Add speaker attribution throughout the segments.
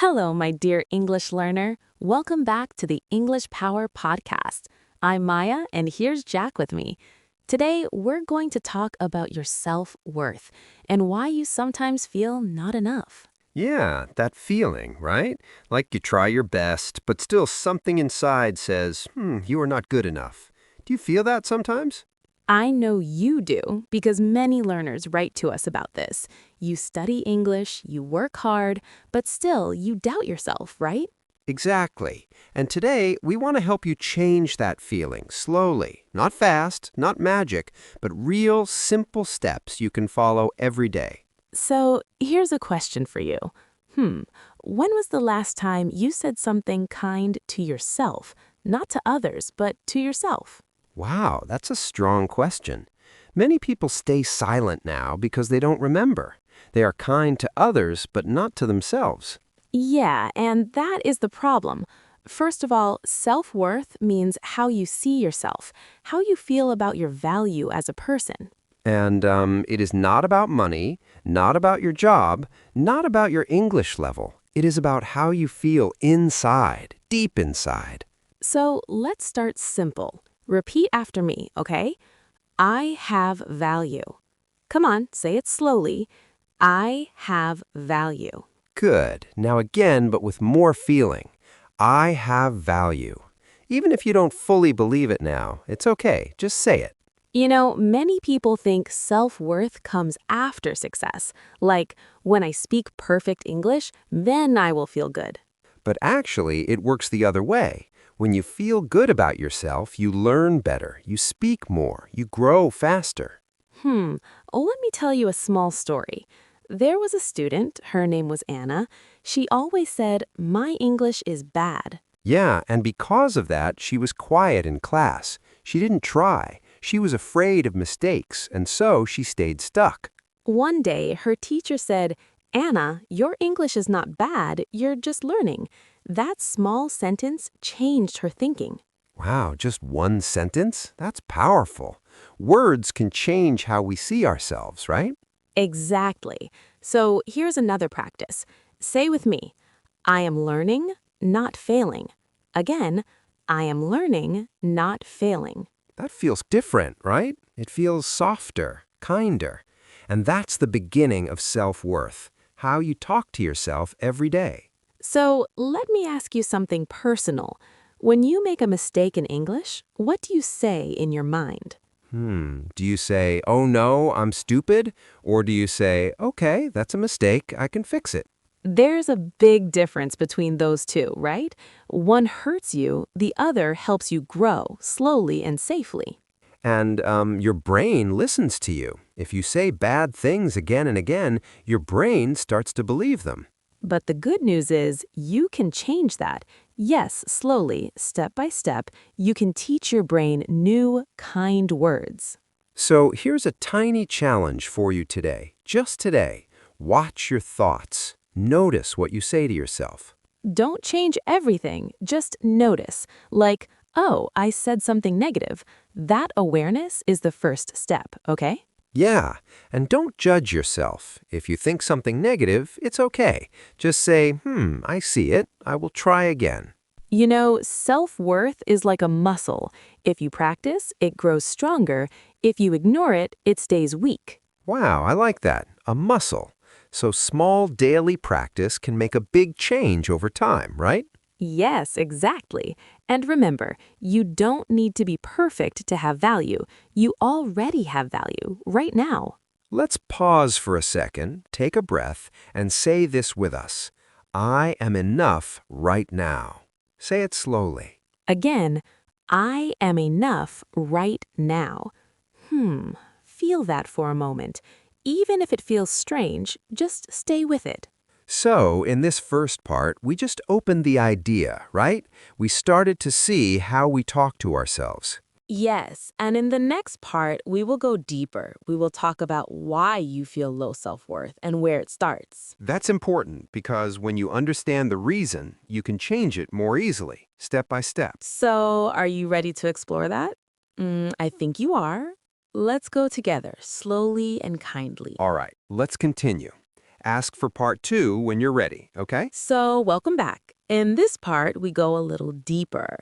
Speaker 1: Hello, my dear English learner. Welcome back to the English Power Podcast. I'm Maya, and here's Jack with me. Today, we're going to talk about your self-worth and why you sometimes feel not enough.
Speaker 2: Yeah, that feeling, right? Like you try your best, but still something inside says, you are not good enough. Do you feel that sometimes?
Speaker 1: I know you do because many learners write to us about this. You study English, you work hard, but still you doubt yourself, right?
Speaker 2: Exactly. And today, we want to help you change that feeling slowly. Not fast, not magic, but real, simple steps you can follow every day.
Speaker 1: So here's a question for you. When was the last time you said something kind to yourself? Not to others, but to yourself.
Speaker 2: Wow, that's a strong question. Many people stay silent now because they don't remember. They are kind to others, but not to themselves.
Speaker 1: Yeah, and that is the problem. First of all, self-worth means how you see yourself, how you feel about your value as a person.
Speaker 2: And it is not about money, not about your job, not about your English level. It is about how you feel inside, deep inside.
Speaker 1: So let's start simple. Repeat after me, okay? I have value. Come on, say it slowly. I have value.
Speaker 2: Good. Now again, but with more feeling. I have value. Even if you don't fully believe it now, it's okay. Just say it.
Speaker 1: You know, many people think self-worth comes after success. Like, when I speak perfect English, then I will feel good.
Speaker 2: But actually, it works the other way. When you feel good about yourself, you learn better, you speak more, you grow faster.
Speaker 1: Let me tell you a small story. There was a student, her name was Anna. She always said, "My English is bad."
Speaker 2: Yeah, and because of that, she was quiet in class. She didn't try. She was afraid of mistakes, and so she stayed stuck.
Speaker 1: One day, her teacher said, "Anna, your English is not bad, you're just learning." That small sentence changed her thinking.
Speaker 2: Wow, just one sentence? That's powerful. Words can change how we see ourselves, right?
Speaker 1: Exactly. So here's another practice. Say with me, I am learning, not failing. Again, I am learning, not failing.
Speaker 2: That feels different, right? It feels softer, kinder. And that's the beginning of self-worth, how you talk to yourself every day.
Speaker 1: So let me ask you something personal. When you make a mistake in English, what do you say in your mind?
Speaker 2: Do you say, oh no, I'm stupid? Or do you say, okay, that's a mistake, I can fix it?
Speaker 1: There's a big difference between those two, right? One hurts you, the other helps you grow slowly and safely.
Speaker 2: And your brain listens to you. If you say bad things again and again, your brain starts to believe them.
Speaker 1: But the good news is you can change that. Yes, slowly, step by step, you can teach your brain new, kind words.
Speaker 2: So here's a tiny challenge for you today. Just today, watch your thoughts. Notice what you say to yourself.
Speaker 1: Don't change everything, just notice. Like, oh, I said something negative. That awareness is the first step, okay?
Speaker 2: Yeah, and don't judge yourself. If you think something negative, it's okay. Just say, I see it. I will try again.
Speaker 1: You know, self-worth is like a muscle. If you practice, it grows stronger. If you ignore it, it stays weak.
Speaker 2: Wow, I like that. A muscle. So small daily practice can make a big change over time, right?
Speaker 1: Yes, exactly. And remember, you don't need to be perfect to have value. You already have value right now.
Speaker 2: Let's pause for a second, take a breath, and say this with us. I am enough right now. Say it slowly.
Speaker 1: Again, I am enough right now. Feel that for a moment. Even if it feels strange, just stay with it.
Speaker 2: So, in this first part, we just opened the idea, right? We started to see how we talk to ourselves.
Speaker 1: Yes, and in the next part, we will go deeper. We will talk about why you feel low self-worth and where it starts.
Speaker 2: That's important because when you understand the reason, you can change it more easily, step by step.
Speaker 1: So, are you ready to explore that? I think you are. Let's go together, slowly and kindly.
Speaker 2: All right, let's continue. Ask for part 2 when you're ready, okay?
Speaker 1: So, welcome back. In this part, we go a little deeper.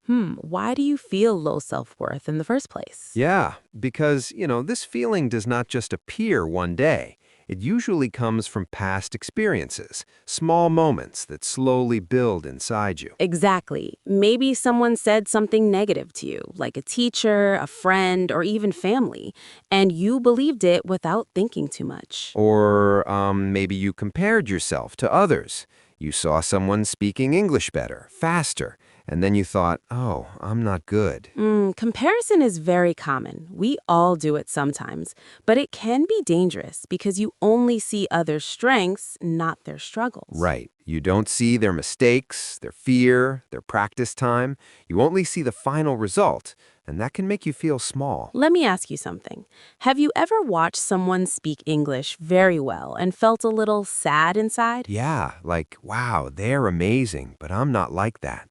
Speaker 1: Why do you feel low self-worth in the first place?
Speaker 2: Yeah, because, this feeling does not just appear one day. It usually comes from past experiences, small moments that slowly build inside you.
Speaker 1: Exactly. Maybe someone said something negative to you, like a teacher, a friend, or even family, and you believed it without thinking too much.
Speaker 2: Or maybe you compared yourself to others. You saw someone speaking English better, faster, and then you thought, oh, I'm not good.
Speaker 1: Comparison is very common. We all do it sometimes, but it can be dangerous because you only see others' strengths, not their struggles.
Speaker 2: Right. You don't see their mistakes, their fear, their practice time. You only see the final result, and that can make you feel small.
Speaker 1: Let me ask you something. Have you ever watched someone speak English very well and felt a little sad inside?
Speaker 2: Yeah, like, wow, they're amazing, but I'm not like that.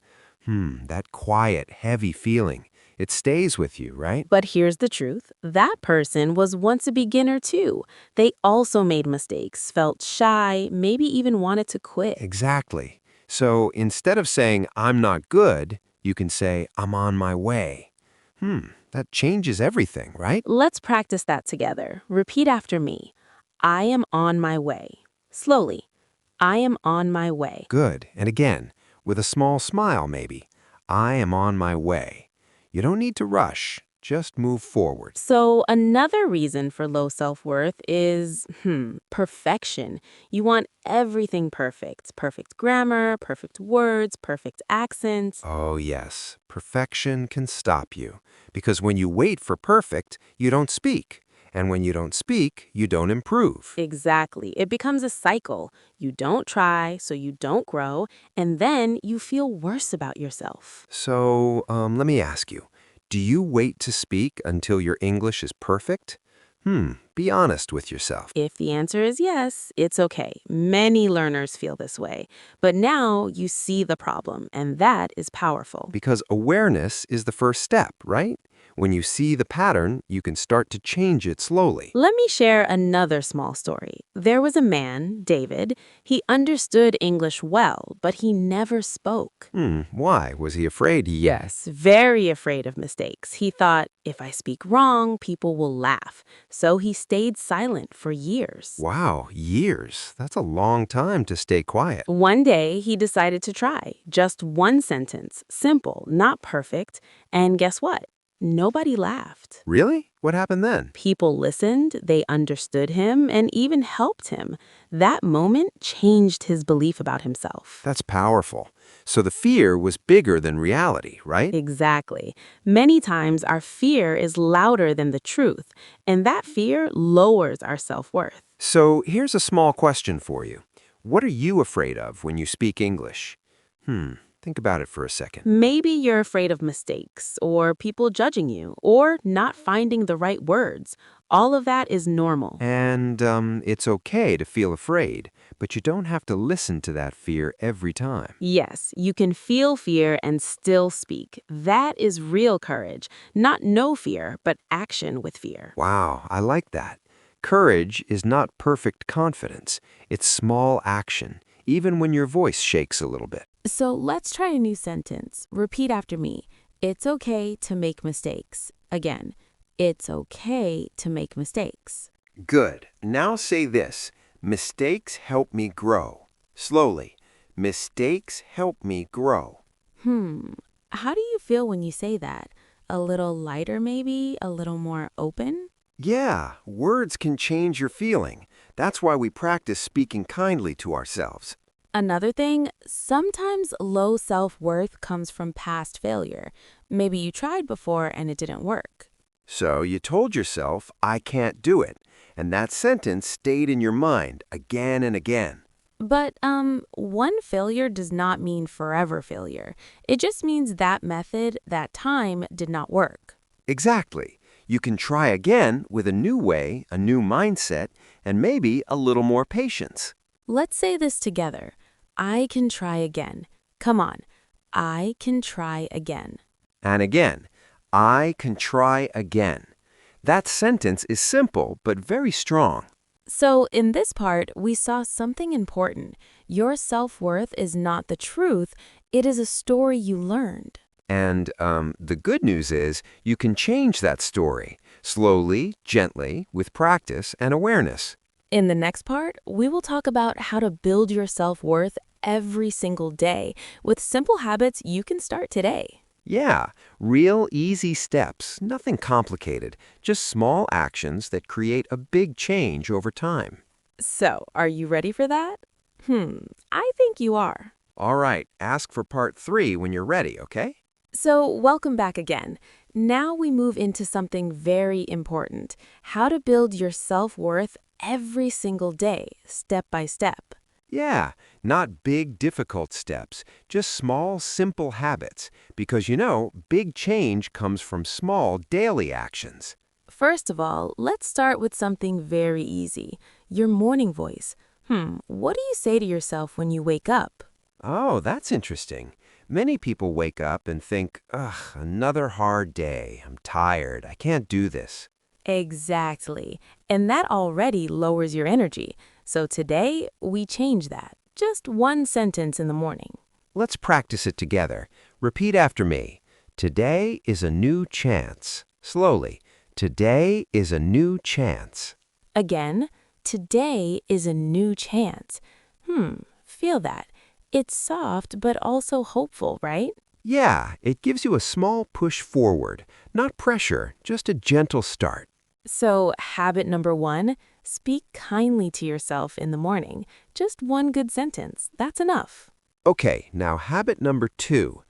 Speaker 2: That quiet, heavy feeling. It stays with you, right?
Speaker 1: But here's the truth. That person was once a beginner too. They also made mistakes, felt shy, maybe even wanted to quit.
Speaker 2: Exactly. So instead of saying, I'm not good, you can say, I'm on my way. That changes everything, right?
Speaker 1: Let's practice that together. Repeat after me. I am on my way. Slowly. I am on my way.
Speaker 2: Good. And again, with a small smile maybe, I am on my way. You don't need to rush, just move forward.
Speaker 1: So, another reason for low self-worth is, perfection. You want everything perfect. Perfect grammar, perfect words, perfect accents.
Speaker 2: Oh, yes, perfection can stop you. Because when you wait for perfect, you don't speak. And when you don't speak, you don't improve.
Speaker 1: Exactly. It becomes a cycle. You don't try, so you don't grow, and then you feel worse about yourself.
Speaker 2: So, let me ask you, do you wait to speak until your English is perfect? Be honest with yourself.
Speaker 1: If the answer is yes, it's okay. Many learners feel this way. But now you see the problem, and that is powerful.
Speaker 2: Because awareness is the first step, right? When you see the pattern, you can start to change it slowly.
Speaker 1: Let me share another small story. There was a man, David. He understood English well, but he never spoke.
Speaker 2: Why? Was he afraid?
Speaker 1: Yes, very afraid of mistakes. He thought, if I speak wrong, people will laugh. So he stayed silent for years.
Speaker 2: Wow, years. That's a long time to stay quiet.
Speaker 1: One day, he decided to try. Just one sentence, simple, not perfect. And guess what? Nobody laughed.
Speaker 2: Really? What happened then?
Speaker 1: People listened, they understood him, and even helped him. That moment changed his belief about himself.
Speaker 2: That's powerful. So the fear was bigger than reality, right?
Speaker 1: Exactly. Many times our fear is louder than the truth, and that fear lowers our self-worth.
Speaker 2: So here's a small question for you. What are you afraid of when you speak English? Think about it for a second.
Speaker 1: Maybe you're afraid of mistakes, or people judging you, or not finding the right words. All of that is normal.
Speaker 2: And it's okay to feel afraid, but you don't have to listen to that fear every time.
Speaker 1: Yes, you can feel fear and still speak. That is real courage. Not no fear, but action with fear.
Speaker 2: Wow, I like that. Courage is not perfect confidence. It's small action, even when your voice shakes a little bit.
Speaker 1: So let's try a new sentence. Repeat after me. It's okay to make mistakes. Again, it's okay to make mistakes.
Speaker 2: Good. Now say this. Mistakes help me grow. Slowly. Mistakes help me grow.
Speaker 1: How do you feel when you say that? A little lighter maybe? A little more open?
Speaker 2: Yeah, words can change your feeling. That's why we practice speaking kindly to ourselves.
Speaker 1: Another thing, sometimes low self-worth comes from past failure. Maybe you tried before and it didn't work.
Speaker 2: So you told yourself, I can't do it. And that sentence stayed in your mind again and again.
Speaker 1: But one failure does not mean forever failure. It just means that method, that time, did not work.
Speaker 2: Exactly. You can try again with a new way, a new mindset, and maybe a little more patience.
Speaker 1: Let's say this together. I can try again. Come on. I can try again.
Speaker 2: And again, I can try again. That sentence is simple but very strong.
Speaker 1: So, in this part, we saw something important. Your self-worth is not the truth, it is a story you learned.
Speaker 2: And the good news is you can change that story slowly, gently, with practice and awareness.
Speaker 1: In the next part, we will talk about how to build your self-worth every single day with simple habits you can start today.
Speaker 2: Yeah, real easy steps, nothing complicated, just small actions that create a big change over time.
Speaker 1: So, are you ready for that? I think you are.
Speaker 2: All right, ask for part 3 when you're ready, okay?
Speaker 1: So, welcome back again. Now we move into something very important, how to build your self-worth every single day, step by step.
Speaker 2: Yeah, not big, difficult steps, just small, simple habits. Because big change comes from small, daily actions.
Speaker 1: First of all, let's start with something very easy, your morning voice. What do you say to yourself when you wake up?
Speaker 2: Oh, that's interesting. Many people wake up and think, ugh, another hard day. I'm tired. I can't do this.
Speaker 1: Exactly. And that already lowers your energy. So today, we change that. Just one sentence in the morning.
Speaker 2: Let's practice it together. Repeat after me. Today is a new chance. Slowly. Today is a new chance.
Speaker 1: Again, today is a new chance. Feel that. It's soft but also hopeful, right?
Speaker 2: Yeah, it gives you a small push forward. Not pressure, just a gentle start.
Speaker 1: So, habit number 1, speak kindly to yourself in the morning. Just one good sentence. That's enough.
Speaker 2: Okay, now habit number 2.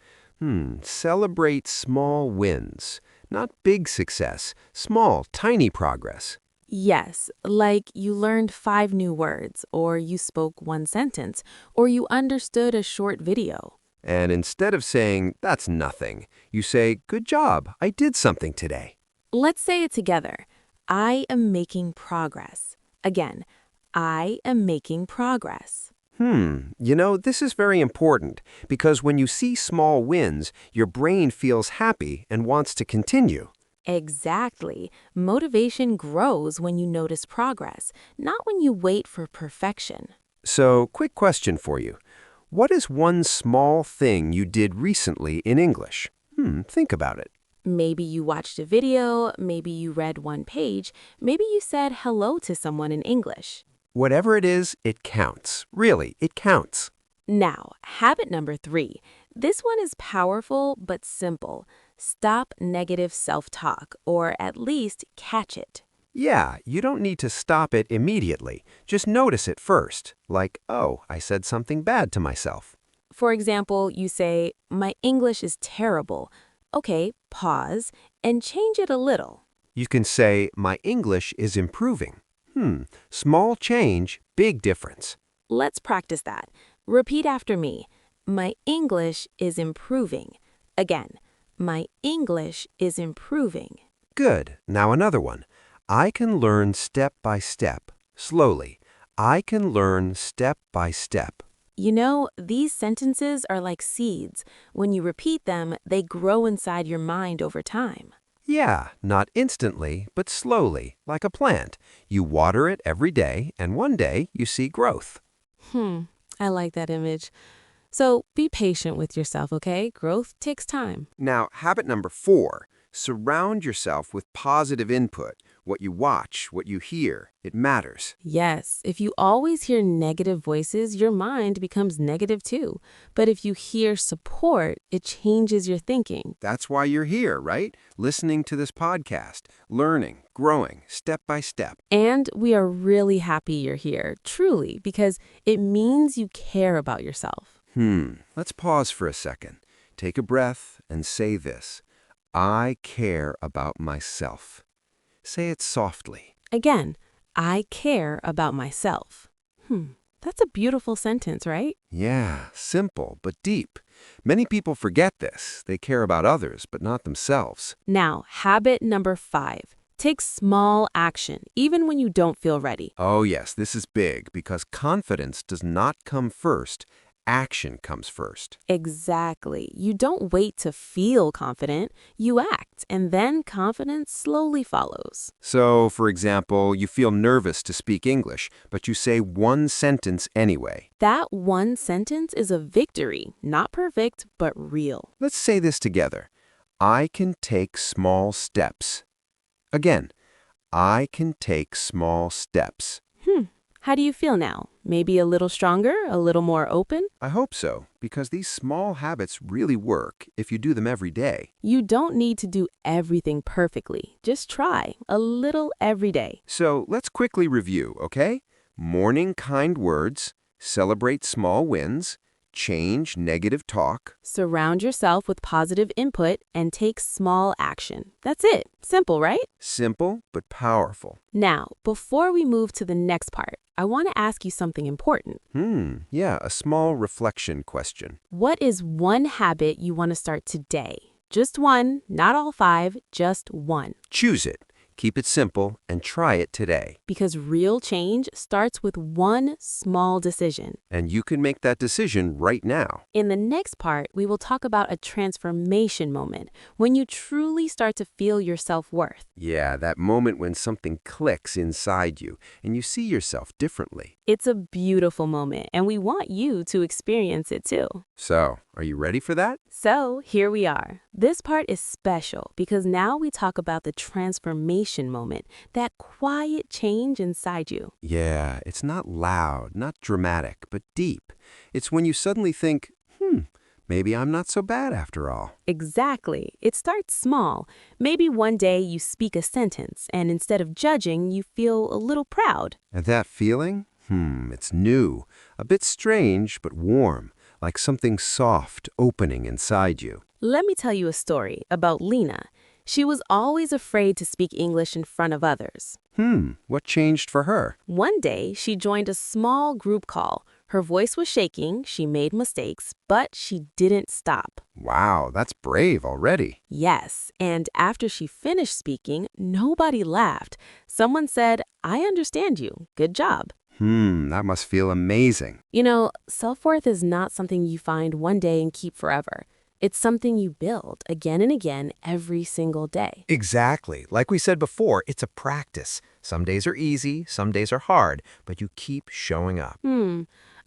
Speaker 2: Celebrate small wins. Not big success, small, tiny progress.
Speaker 1: Yes, like you learned 5 new words, or you spoke one sentence, or you understood a short video.
Speaker 2: And instead of saying, that's nothing, you say, good job, I did something today.
Speaker 1: Let's say it together. I am making progress. Again, I am making progress.
Speaker 2: This is very important because when you see small wins, your brain feels happy and wants to continue.
Speaker 1: Exactly. Motivation grows when you notice progress, not when you wait for perfection.
Speaker 2: So, quick question for you. What is one small thing you did recently in English? Think about it.
Speaker 1: Maybe you watched a video, maybe you read one page, maybe you said hello to someone in English.
Speaker 2: Whatever it is, it counts. Really, it counts.
Speaker 1: Now, habit number 3. This one is powerful but simple. Stop negative self-talk, or at least catch it.
Speaker 2: Yeah, you don't need to stop it immediately. Just notice it first. Like, oh, I said something bad to myself.
Speaker 1: For example, you say, my English is terrible. Okay, pause and change it a little.
Speaker 2: You can say, my English is improving. Small change, big difference.
Speaker 1: Let's practice that. Repeat after me. My English is improving. Again, my English is improving.
Speaker 2: Good. Now another one. I can learn step by step. Slowly. I can learn step by step.
Speaker 1: You know, these sentences are like seeds. When you repeat them, they grow inside your mind over time.
Speaker 2: Yeah, not instantly, but slowly, like a plant. You water it every day, and one day you see growth.
Speaker 1: I like that image. So be patient with yourself, okay? Growth takes time.
Speaker 2: Now, habit number 4. Surround yourself with positive input. What you watch, what you hear, it matters.
Speaker 1: Yes, if you always hear negative voices, your mind becomes negative too. But if you hear support, it changes your thinking.
Speaker 2: That's why you're here, right? Listening to this podcast, learning, growing, step by step.
Speaker 1: And we are really happy you're here, truly, because it means you care about yourself.
Speaker 2: Let's pause for a second. Take a breath and say this. I care about myself. Say it softly.
Speaker 1: Again, I care about myself. That's a beautiful sentence, right?
Speaker 2: Yeah, simple but deep. Many people forget this. They care about others, but not themselves.
Speaker 1: Now, habit number 5. Take small action, even when you don't feel ready.
Speaker 2: Oh yes, this is big because confidence does not come first. action comes first.
Speaker 1: Exactly. You don't wait to feel confident, you act, and then confidence slowly follows.
Speaker 2: So, for example, you feel nervous to speak English, but you say one sentence anyway.
Speaker 1: That one sentence is a victory, not perfect, but real.
Speaker 2: Let's say this together. I can take small steps. Again, I can take small steps.
Speaker 1: How do you feel now? Maybe a little stronger, a little more open?
Speaker 2: I hope so, because these small habits really work if you do them every day.
Speaker 1: You don't need to do everything perfectly. Just try a little every day.
Speaker 2: So let's quickly review, okay? Morning kind words, celebrate small wins, change negative talk.
Speaker 1: Surround yourself with positive input and take small action. That's it. Simple, right?
Speaker 2: Simple but powerful.
Speaker 1: Now, before we move to the next part, I want to ask you something important.
Speaker 2: Yeah, a small reflection question.
Speaker 1: What is one habit you want to start today? Just one, not all 5, just one.
Speaker 2: Choose it, keep it simple, and try it today.
Speaker 1: Because real change starts with one small decision.
Speaker 2: And you can make that decision right now.
Speaker 1: In the next part, we will talk about a transformation moment, when you truly start to feel your self-worth.
Speaker 2: Yeah, that moment when something clicks inside you and you see yourself differently.
Speaker 1: It's a beautiful moment, and we want you to experience it too.
Speaker 2: So, are you ready for that?
Speaker 1: So, here we are. This part is special because now we talk about the transformation moment, that quiet change inside you.
Speaker 2: Yeah, it's not loud, not dramatic, but deep. It's when you suddenly think, maybe I'm not so bad after all.
Speaker 1: Exactly. It starts small. Maybe one day you speak a sentence, and instead of judging, you feel a little proud.
Speaker 2: And that feeling? It's new, a bit strange, but warm, like something soft opening inside you.
Speaker 1: Let me tell you a story about Lena. She was always afraid to speak English in front of others.
Speaker 2: What changed for her?
Speaker 1: One day, she joined a small group call. Her voice was shaking, she made mistakes, but she didn't stop.
Speaker 2: Wow, that's brave already.
Speaker 1: Yes, and after she finished speaking, nobody laughed. Someone said, "I understand you. Good job."
Speaker 2: That must feel amazing.
Speaker 1: You know, self-worth is not something you find one day and keep forever. It's something you build again and again every single day.
Speaker 2: Exactly. Like we said before, it's a practice. Some days are easy, some days are hard, but you keep showing up.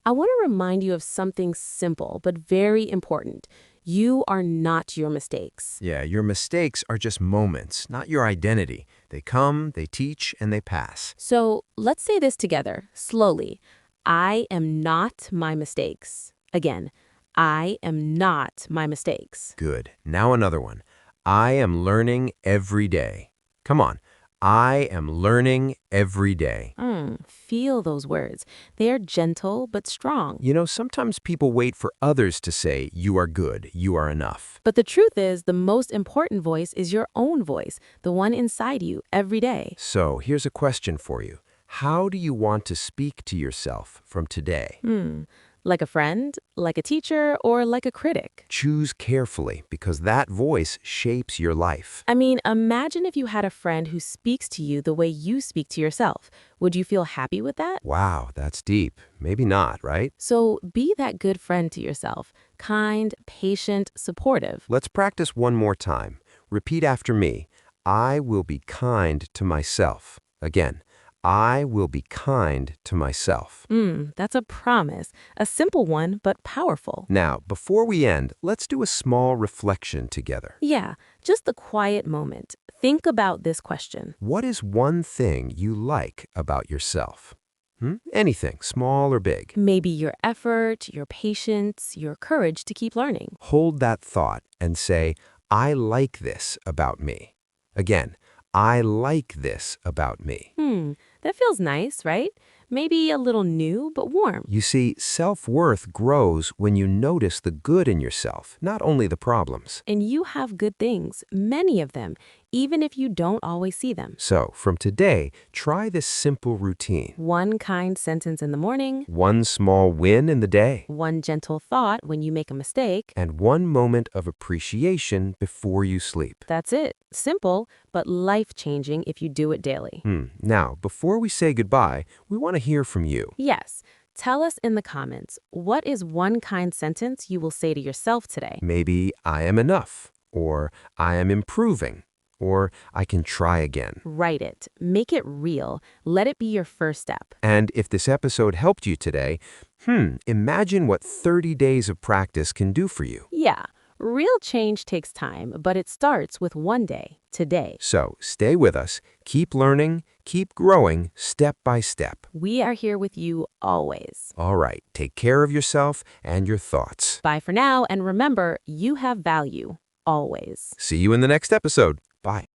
Speaker 1: I want to remind you of something simple but very important. You are not your mistakes.
Speaker 2: Yeah, your mistakes are just moments, not your identity. They come, they teach, and they pass.
Speaker 1: So let's say this together, slowly. I am not my mistakes. Again, I am not my mistakes.
Speaker 2: Good. Now another one. I am learning every day. Come on. I am learning every day.
Speaker 1: Feel those words. They are gentle but strong.
Speaker 2: You know, sometimes people wait for others to say, you are good, you are enough.
Speaker 1: But the truth is, the most important voice is your own voice, the one inside you every day.
Speaker 2: So here's a question for you. How do you want to speak to yourself from today?
Speaker 1: Like a friend, like a teacher, or like a critic.
Speaker 2: Choose carefully because that voice shapes your life.
Speaker 1: I mean, imagine if you had a friend who speaks to you the way you speak to yourself. Would you feel happy with that?
Speaker 2: Wow, that's deep. Maybe not, right?
Speaker 1: So be that good friend to yourself. Kind, patient, supportive.
Speaker 2: Let's practice one more time. Repeat after me. I will be kind to myself. Again, I will be kind to myself.
Speaker 1: That's a promise. A simple one, but powerful.
Speaker 2: Now, before we end, let's do a small reflection together.
Speaker 1: Yeah, just a quiet moment. Think about this question.
Speaker 2: What is one thing you like about yourself? Anything, small or big.
Speaker 1: Maybe your effort, your patience, your courage to keep learning.
Speaker 2: Hold that thought and say, I like this about me. Again, I like this about me.
Speaker 1: That feels nice, right? Maybe a little new, but warm.
Speaker 2: You see, self-worth grows when you notice the good in yourself, not only the problems.
Speaker 1: And you have good things, many of them, even if you don't always see them.
Speaker 2: So, from today, try this simple routine.
Speaker 1: One kind sentence in the morning,
Speaker 2: One small win in the day,
Speaker 1: one gentle thought when you make a mistake.
Speaker 2: and one moment of appreciation before you sleep.
Speaker 1: That's it. Simple, but life-changing if you do it daily.
Speaker 2: Now, before we say goodbye, we want to hear from you.
Speaker 1: Yes. Tell us in the comments, what is one kind sentence you will say to yourself today?
Speaker 2: Maybe I am enough, or I am improving, or I can try again.
Speaker 1: Write it. Make it real. Let it be your first step.
Speaker 2: And if this episode helped you today, imagine what 30 days of practice can do for you.
Speaker 1: Yeah, real change takes time, but it starts with one day, today.
Speaker 2: So stay with us, keep learning, keep growing step by step.
Speaker 1: We are here with you always.
Speaker 2: All right, take care of yourself and your thoughts.
Speaker 1: Bye for now, and remember, you have value, always.
Speaker 2: See you in the next episode. Bye.